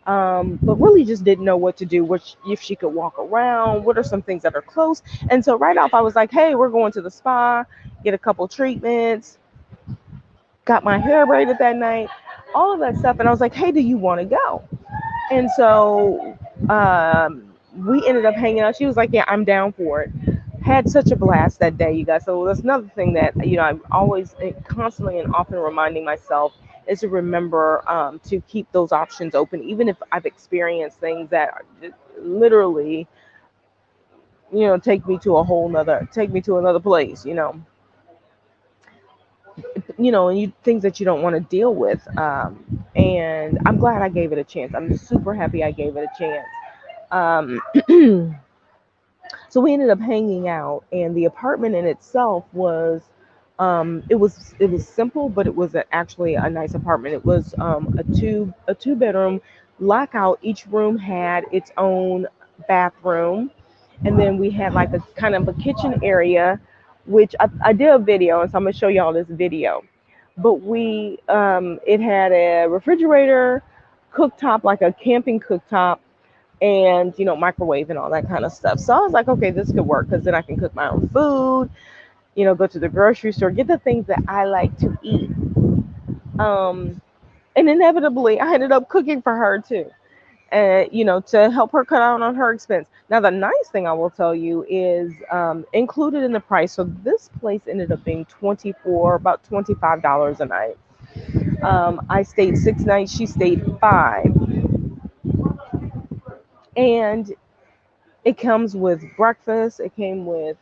but really just didn't know what to do, if she could walk around, what are some things that are close. And so right off, I was like, hey, we're going to the spa, get a couple treatments, got my hair braided that night, all of that stuff. And I was like, hey, do you want to go? And so we ended up hanging out. She was like, yeah, I'm down for it. Had such a blast that day, you guys. So that's another thing that, I'm always constantly and often reminding myself is to remember to keep those options open, even if I've experienced things that are literally, take me to another place, and things that you don't want to deal with. And I'm glad I gave it a chance. I'm super happy I gave it a chance. So we ended up hanging out, and the apartment in itself was, it was simple, but it was actually a nice apartment. It was a two bedroom lockout. Each room had its own bathroom, and then we had like a kind of a kitchen area, which I did a video, and so I'm gonna show y'all this video. But it had a refrigerator, cooktop, like a camping cooktop, and microwave and all that kind of stuff. So I was like, okay, this could work, because then I can cook my own food, go to the grocery store, get the things that I like to eat. And inevitably I ended up cooking for her too, and to help her cut out on her expense. Now the nice thing I will tell you is, included in the price, so this place ended up being about $25 a night. I stayed 6 nights, she stayed 5, and it comes with breakfast. It came with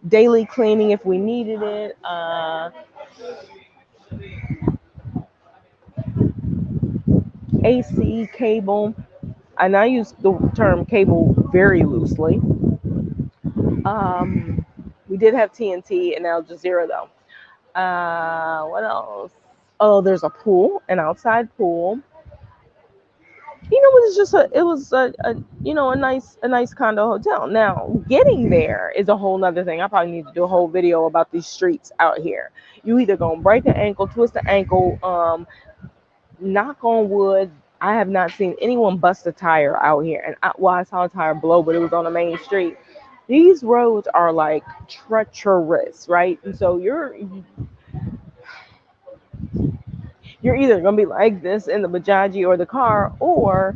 daily cleaning if we needed it. AC, cable, and I use the term cable very loosely. We did have TNT and Al Jazeera though. What else? Oh, there's a pool, an outside pool. It was a nice condo hotel. Now getting there is a whole nother thing. I probably need to do a whole video about these streets out here. You either gonna break an ankle, twist an ankle, knock on wood, I have not seen anyone bust a tire out here. And I saw a tire blow, but it was on the main street. These roads are like treacherous, right? And so you're either gonna be like this in the Bajaji or the car, or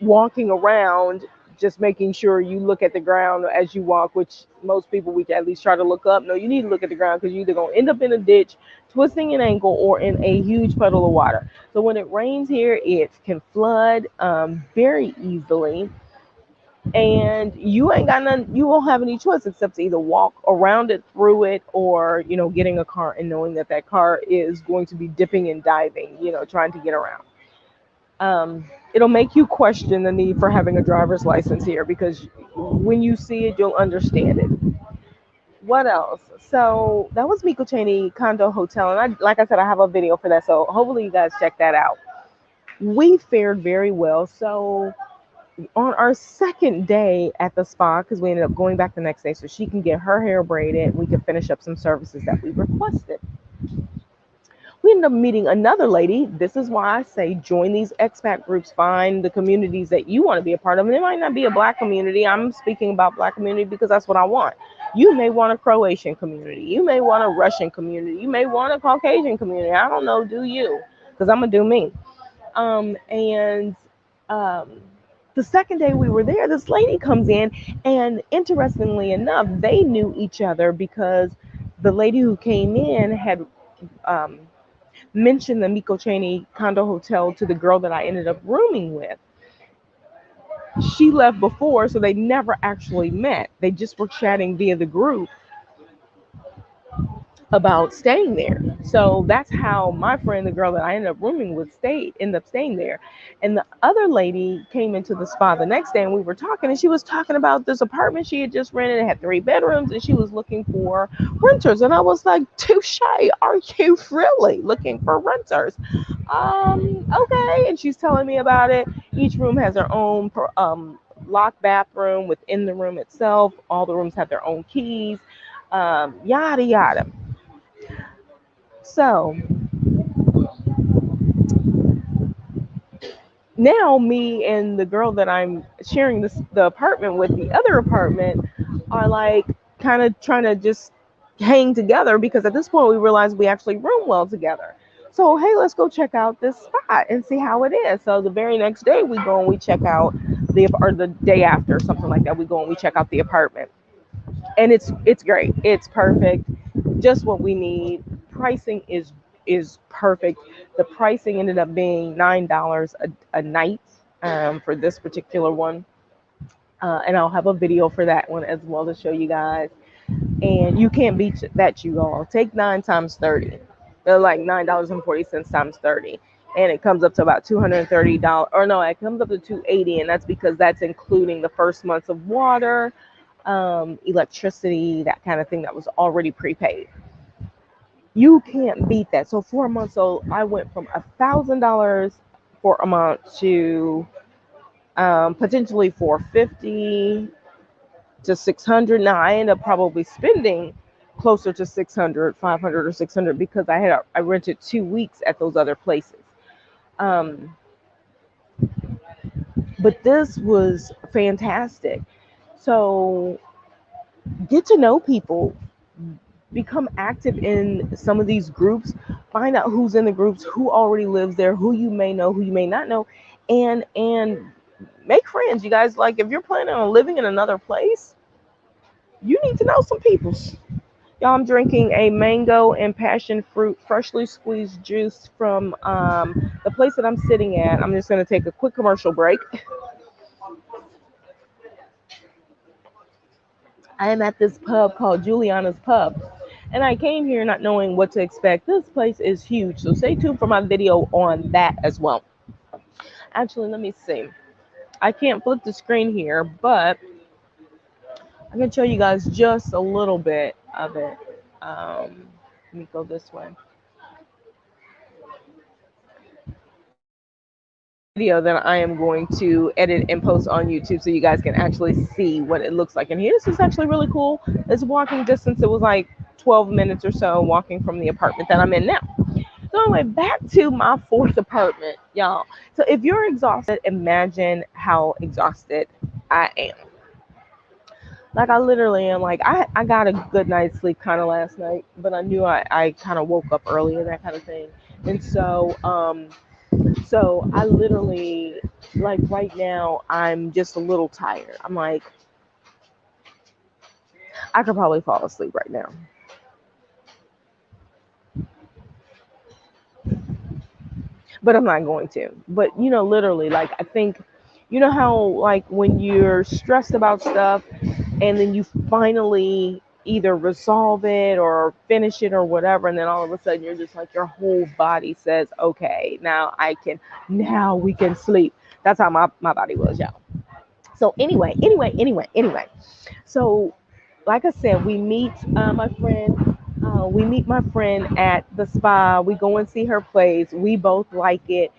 walking around just making sure you look at the ground as you walk, which most people, we at least try to look up. No, you need to look at the ground, because you're either going to end up in a ditch, twisting an ankle, or in a huge puddle of water. So when it rains here, it can flood very easily. And you ain't got none, you won't have any choice except to either walk around it, through it, or, getting a car and knowing that that car is going to be dipping and diving, trying to get around. It'll make you question the need for having a driver's license here, because when you see it, you'll understand it. What else? So that was Miko Cheney Condo Hotel, and like I said, I have a video for that. So hopefully you guys check that out. We fared very well. So on our second day at the spa, because we ended up going back the next day so she can get her hair braided, we could finish up some services that we requested. We ended up meeting another lady. This is why I say join these expat groups, find the communities that you want to be a part of. And it might not be a Black community. I'm speaking about Black community because that's what I want. You may want a Croatian community. You may want a Russian community. You may want a Caucasian community. I don't know. Do you? Because I'm going to do me. The second day we were there, this lady comes in, and interestingly enough, they knew each other because the lady who came in had mentioned the Miko Cheney Condo Hotel to the girl that I ended up rooming with. She left before, so they never actually met. They just were chatting via the group about staying there. So that's how my friend, the girl that I ended up rooming with, ended up staying there. And the other lady came into the spa the next day, and we were talking, and she was talking about this apartment she had just rented. It had 3 bedrooms, and she was looking for renters. And I was like, touche, are you really looking for renters? Okay. And she's telling me about it. Each room has their own locked bathroom within the room itself. All the rooms have their own keys. Yada yada. So now me and the girl that I'm sharing the apartment with, the other apartment, are like kind of trying to just hang together, because at this point we realized we actually room well together. So hey, let's go check out this spot and see how it is. So the very next day we go and we check out the day after, something like that, we go and we check out the apartment. And it's great. It's perfect. Just what we need. Pricing is perfect. The pricing ended up being $9 a night for this particular one. And I'll have a video for that one as well to show you guys. And you can't beat that, you all. Take 9 times 30. They're like $9.40 times 30. And it comes up to about $230. Or no, it comes up to $280, and that's because that's including the first months of water, electricity, that kind of thing that was already prepaid. You can't beat that. So 4 months, so I went from $1,000 for a month to potentially $450 to $600. Now I end up probably spending closer to $600, $500 or $600, because I rented 2 weeks at those other places. But this was fantastic. So get to know people, become active in some of these groups, find out who's in the groups, who already lives there, who you may know, who you may not know, and make friends. You guys, like, if you're planning on living in another place, you need to know some people. Y'all, I'm drinking a mango and passion fruit freshly squeezed juice from the place that I'm sitting at. I'm just going to take a quick commercial break. I am at this pub called Juliana's Pub, and I came here not knowing what to expect. This place is huge, so stay tuned for my video on that as well. Actually, let me see. I can't flip the screen here, but I can show you guys just a little bit of it. Let me go this way. Video that I am going to edit and post on YouTube so you guys can actually see what it looks like in here. This is actually really cool. It's walking distance. It was like 12 minutes or so walking from the apartment that I'm in now. So I went back to my 4th apartment, y'all. So if you're exhausted, imagine how exhausted I am. Like, I literally am. Like, I got a good night's sleep kind of last night, but I knew I kind of woke up early and that kind of thing. And so I literally like right now, I'm just a little tired. I'm like, I could probably fall asleep right now. But I'm not going to. But literally, like I think, how like when you're stressed about stuff and then you finally either resolve it or finish it or whatever, and then all of a sudden you're just like your whole body says, okay, now we can sleep. That's how my body was, y'all. So anyway. So like I said, we meet my friend at the spa. We go and see her place. We both like it.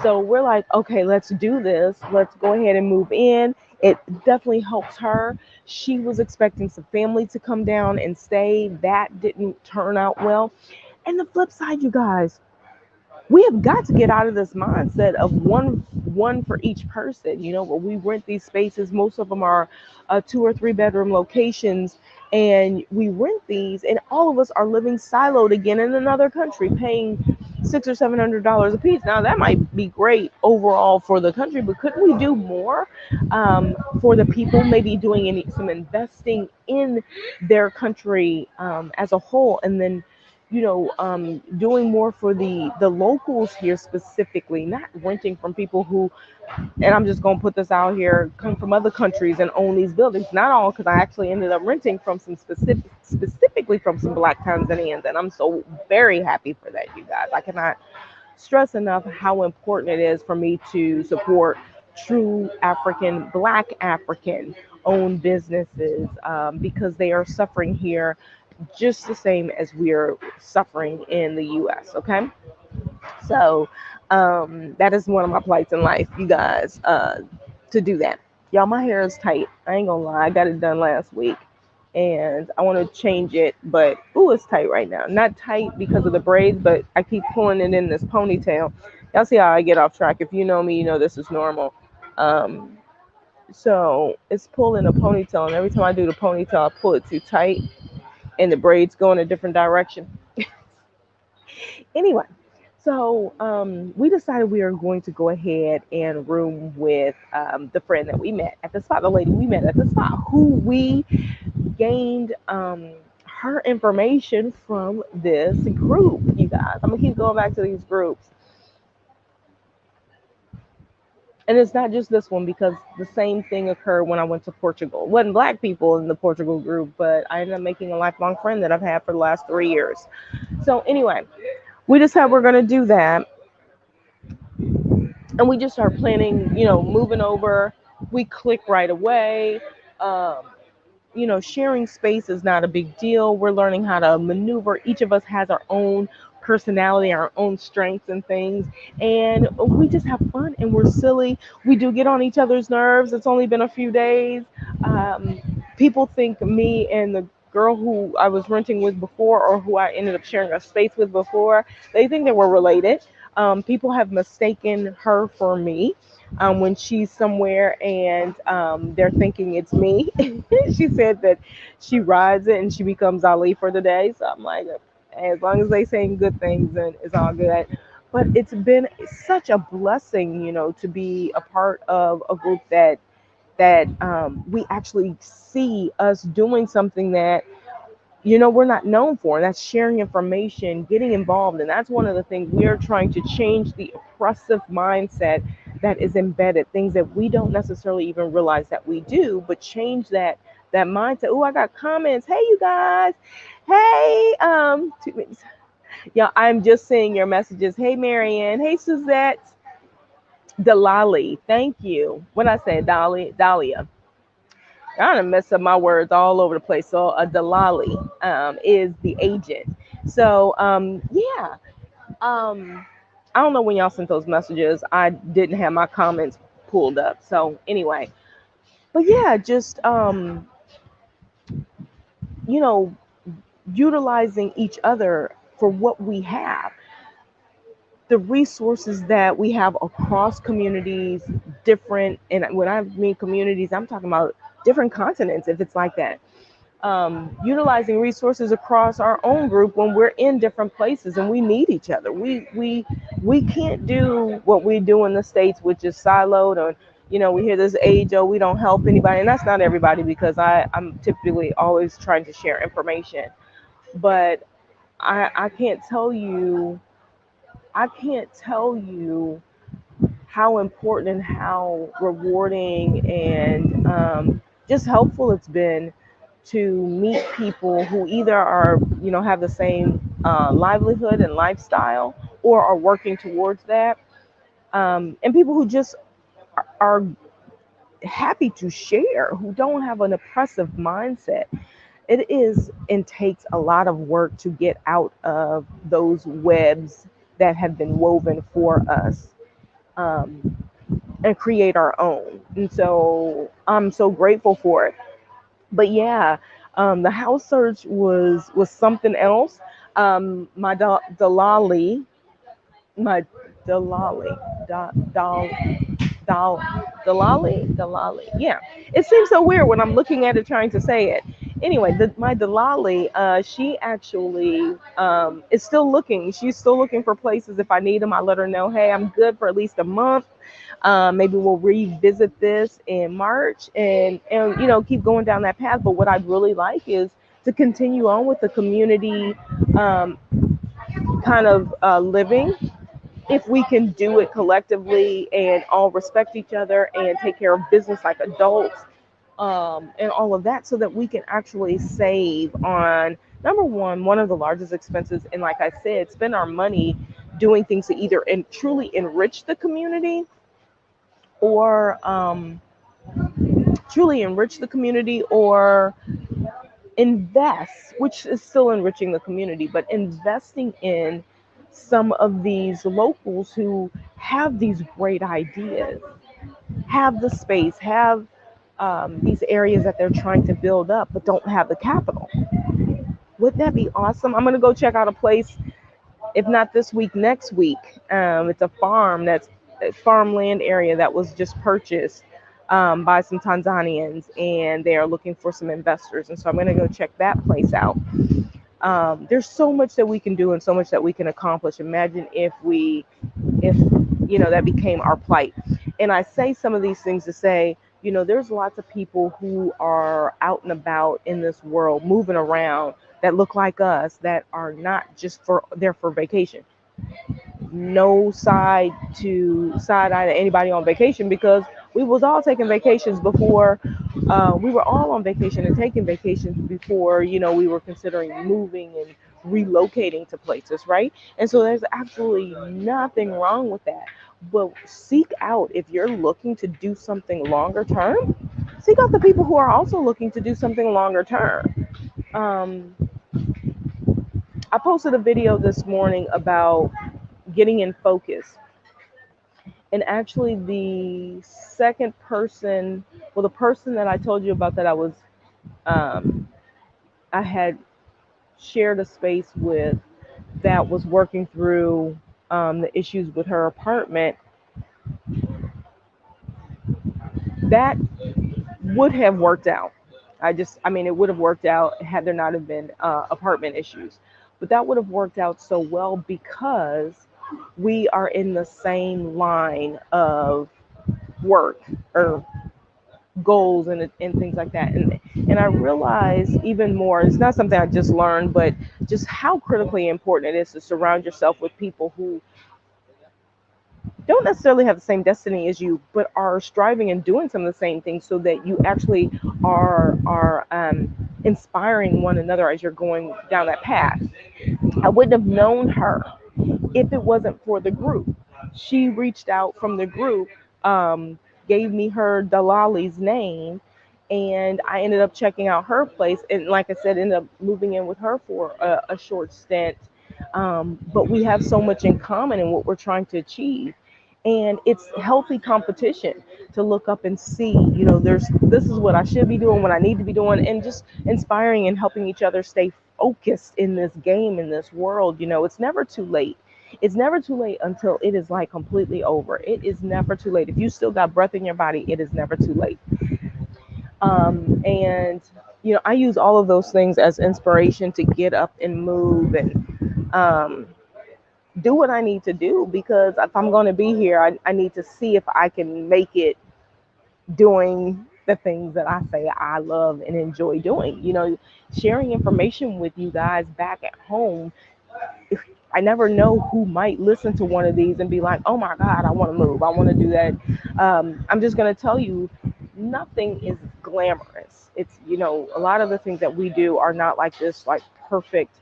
So we're like, okay, let's do this. Let's go ahead and move in. It definitely helps her. She was expecting some family to come down and stay. That didn't turn out well. And the flip side, you guys, we have got to get out of this mindset of one for each person. Where we rent these spaces, most of them are 2 or 3 bedroom locations, and we rent these, and all of us are living siloed again in another country, paying $600 or $700 a piece. Now that might be great overall for the country, but couldn't we do more for the people? Maybe doing some investing in their country as a whole, and then doing more for the locals here specifically, not renting from people who, and I'm just gonna put this out here, come from other countries and own these buildings. Not all, because I actually ended up renting from specifically from some Black Tanzanians, and I'm so very happy for that, you guys. I cannot stress enough how important it is for me to support true African, Black African owned businesses because they are suffering here just the same as we're suffering in the US. Okay. So that is one of my plights in life, you guys, to do that. Y'all, my hair is tight. I ain't gonna lie. I got it done last week and I want to change it, but ooh, it's tight right now. Not tight because of the braids, but I keep pulling it in this ponytail. Y'all see how I get off track. If you know me, you know this is normal. Um, so it's pulling a ponytail, and every time I do the ponytail, I pull it too tight, and the braids go in a different direction. Anyway, so we decided we are going to go ahead and room with the friend that we met at the spot, the lady we met at the spot, who we gained her information from this group, you guys. I'm gonna keep going back to these groups. And it's not just this one, because the same thing occurred when I went to Portugal. It wasn't Black people in the Portugal group, but I ended up making a lifelong friend that I've had for the last 3 years. So anyway, we decided we're gonna do that, and we just start planning, moving over. We click right away. Um, sharing space is not a big deal. We're learning how to maneuver. Each of us has our own personality, our own strengths and things. And we just have fun and we're silly. We do get on each other's nerves. It's only been a few days. People think me and the girl who I was renting with before, or who I ended up sharing a space with before, they think that we're related. People have mistaken her for me when she's somewhere, and they're thinking it's me. She said that she rides it and she becomes Ali for the day. So I'm like, as long as they saying good things, then it's all good. But it's been such a blessing, to be a part of a group that we actually see us doing something that we're not known for, and that's sharing information, getting involved. And that's one of the things we are trying to change, the oppressive mindset that is embedded, things that we don't necessarily even realize that we do, but change that mindset. Oh, I got comments. Hey, you guys. Hey, 2 minutes. Yeah, I'm just seeing your messages. Hey, Marianne. Hey, Suzette. Delali. Thank you. What I say, Dahlia. I done mess up my words all over the place. So a Dalali is the agent. So yeah. I don't know when y'all sent those messages. I didn't have my comments pulled up. So anyway, but yeah, just you know, utilizing each other for what we have, the resources that we have across communities, different, and when I mean communities, I'm talking about different continents, if it's like that. utilizing resources across our own group when we're in different places and we need each other. We can't do what we do in the States, which is siloed. Or we hear this age, oh, we don't help anybody, and that's not everybody, because I'm typically always trying to share information. But I can't tell you, how important and how rewarding and just helpful it's been to meet people who either are, have the same livelihood and lifestyle, or are working towards that, and people who just are happy to share, who don't have an oppressive mindset. It is and takes a lot of work to get out of those webs that have been woven for us, um, and create our own. And so I'm so grateful for it. But yeah, the house search was something else. My Dalali, my Dalali, Dal, Dal, Dalali. Yeah, it seems so weird when I'm looking at it trying to say it. Anyway, my Dalali, she actually is still looking. She's still looking for places. If I need them, I let her know, hey, I'm good for at least a month. Maybe we'll revisit this in March, and keep going down that path. But what I'd really like is to continue on with the community, um, kind of living, if we can do it collectively and all respect each other and take care of business like adults, and all of that, so that we can actually save on, number one of the largest expenses, and like I said, spend our money doing things to either truly enrich the community, or or invest, which is still enriching the community, but investing in some of these locals who have these great ideas, have the space, have these areas that they're trying to build up, but don't have the capital. Wouldn't that be awesome? I'm going to go check out a place, if not this week, next week. It's a farmland area that was just purchased by some Tanzanians, and they are looking for some investors. And so I'm going to go check that place out. There's so much that we can do and so much that we can accomplish. Imagine if that became our plight. And I say some of these things to say, there's lots of people who are out and about in this world, moving around, that look like us, that are not just there for vacation. No side eye to anybody on vacation, because we was all taking vacations before. We were all on vacation and taking vacations before, we were considering moving and relocating to places, right? And so there's absolutely nothing wrong with that. But seek out, if you're looking to do something longer term, seek out the people who are also looking to do something longer term. I posted a video this morning about getting in focus. And actually, the second person, well, the person that I told you about that I had shared a space with, that was working through the issues with her apartment, that would have worked out. It would have worked out had there not have been apartment issues. But that would have worked out so well because we are in the same line of work, or goals, and things like that. And I realize even more, it's not something I just learned, but just how critically important it is to surround yourself with people who don't necessarily have the same destiny as you, but are striving and doing some of the same things, so that you actually are inspiring one another as you're going down that path. I wouldn't have known her if it wasn't for the group. She reached out from the group, gave me her Dalali's name, and I ended up checking out her place. And like I said, ended up moving in with her for a short stint. But we have so much in common in what we're trying to achieve. And it's healthy competition to look up and see, this is what I should be doing, what I need to be doing, and just inspiring and helping each other stay focused in this game, in this world. It's never too late. It's never too late until it is like completely over. It is never too late. If you still got breath in your body, it is never too late. And I use all of those things as inspiration to get up and move and do what I need to do, because if I'm going to be here, I need to see if I can make it doing the things that I say I love and enjoy doing. Sharing information with you guys back at home. I never know who might listen to one of these and be like, oh my God, I want to move. I want to do that. I'm just going to tell you, nothing is glamorous. It's, a lot of the things that we do are not like this, like perfect,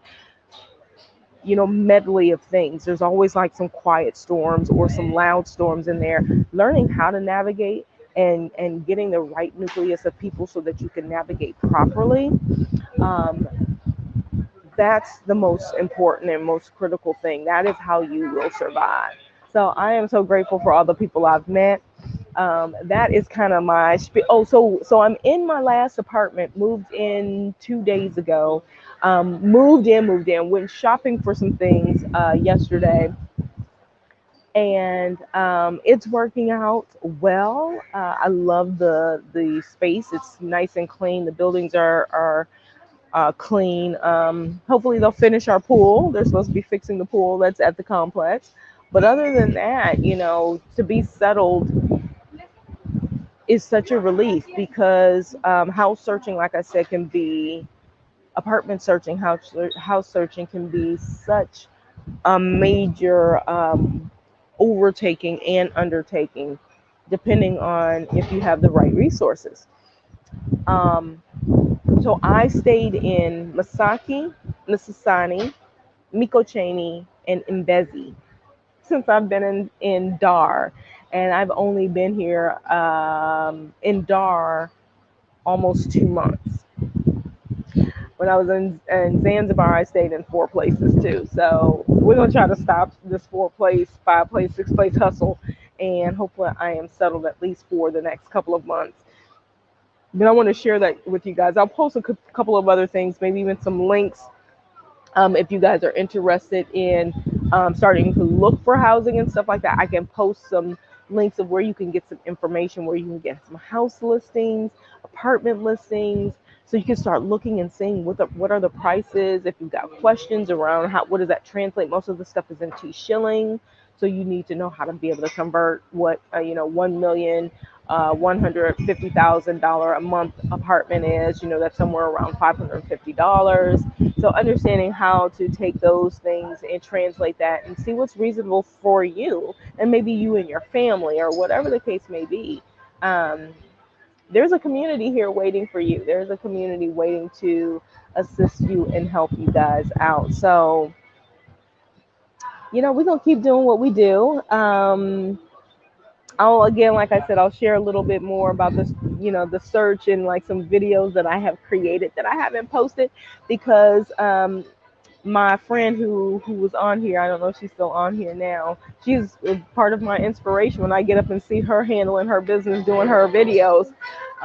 medley of things. There's always like some quiet storms or some loud storms in there. Learning how to navigate and getting the right nucleus of people so that you can navigate properly. Um, that's the most important and most critical thing. That is how you will survive. So I am so grateful for all the people I've met. That is kind of my so I'm in my last apartment. Moved in 2 days ago. Moved in. Went shopping for some things yesterday, and it's working out well. I love the space. It's nice and clean. The buildings are clean. Hopefully they'll finish our pool. They're supposed to be fixing the pool that's at the complex. But other than that, to be settled is such a relief, because house searching, like I said, can be apartment searching, house searching can be such a major overtaking and undertaking, depending on if you have the right resources. Um, so I stayed in Masaki, Misasani, Mikocheni, and Mbezi since I've been in Dar. And I've only been here in Dar almost 2 months. When I was in Zanzibar, I stayed in 4 places too. So we're going to try to stop this 4 place, 5 place, 6 place hustle. And hopefully I am settled at least for the next couple of months. Then I want to share that with you guys. I'll post a couple of other things, maybe even some links, if you guys are interested in starting to look for housing and stuff like that. I can post some links of where you can get some information, where you can get some house listings, apartment listings, so you can start looking and seeing what are the prices. If you've got questions around what does that translate, most of the stuff is in shilling, so you need to know how to be able to convert what 1,150,000 a month apartment is. That's somewhere around $550. So understanding how to take those things and translate that and see what's reasonable for you and maybe you and your family or whatever the case may be. There's a community here waiting for you. There's a community waiting to assist you and help you guys out. So, we're going to keep doing what we do. Again, like I said, I'll share a little bit more about this, the search and like some videos that I have created that I haven't posted, because my friend who was on here, I don't know if she's still on here now. She's part of my inspiration when I get up and see her handling her business, doing her videos.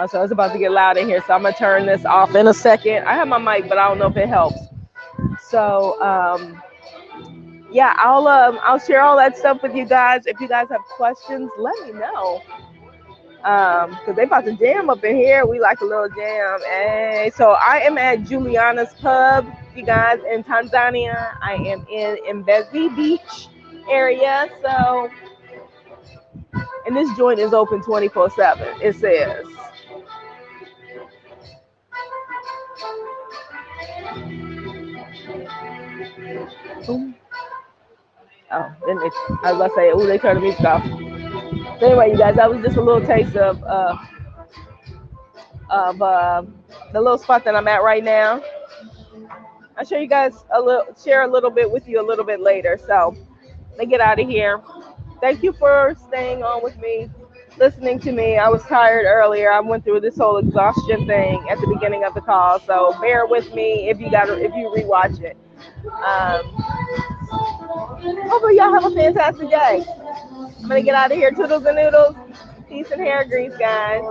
So it's about to get loud in here, so I'm gonna turn this off in a second. I have my mic, but I don't know if it helps. So yeah, I'll share all that stuff with you guys. If you guys have questions, let me know. Because they about to jam up in here. We like a little jam. Hey, so I am at Juliana's Pub, you guys, in Tanzania. I am in Mbezi Beach area. So, and this joint is open 24/7. It says. Oh, then I was about to say, oh, they turned the music off. So anyway, you guys, that was just a little taste of the little spot that I'm at right now. I'll show you guys share a little bit with you a little bit later. So let me get out of here. Thank you for staying on with me, listening to me. I was tired earlier. I went through this whole exhaustion thing at the beginning of the call, so bear with me if you rewatch it. Hopefully y'all have a fantastic day. I'm gonna get out of here. Toodles and noodles. Peace and hair grease, guys.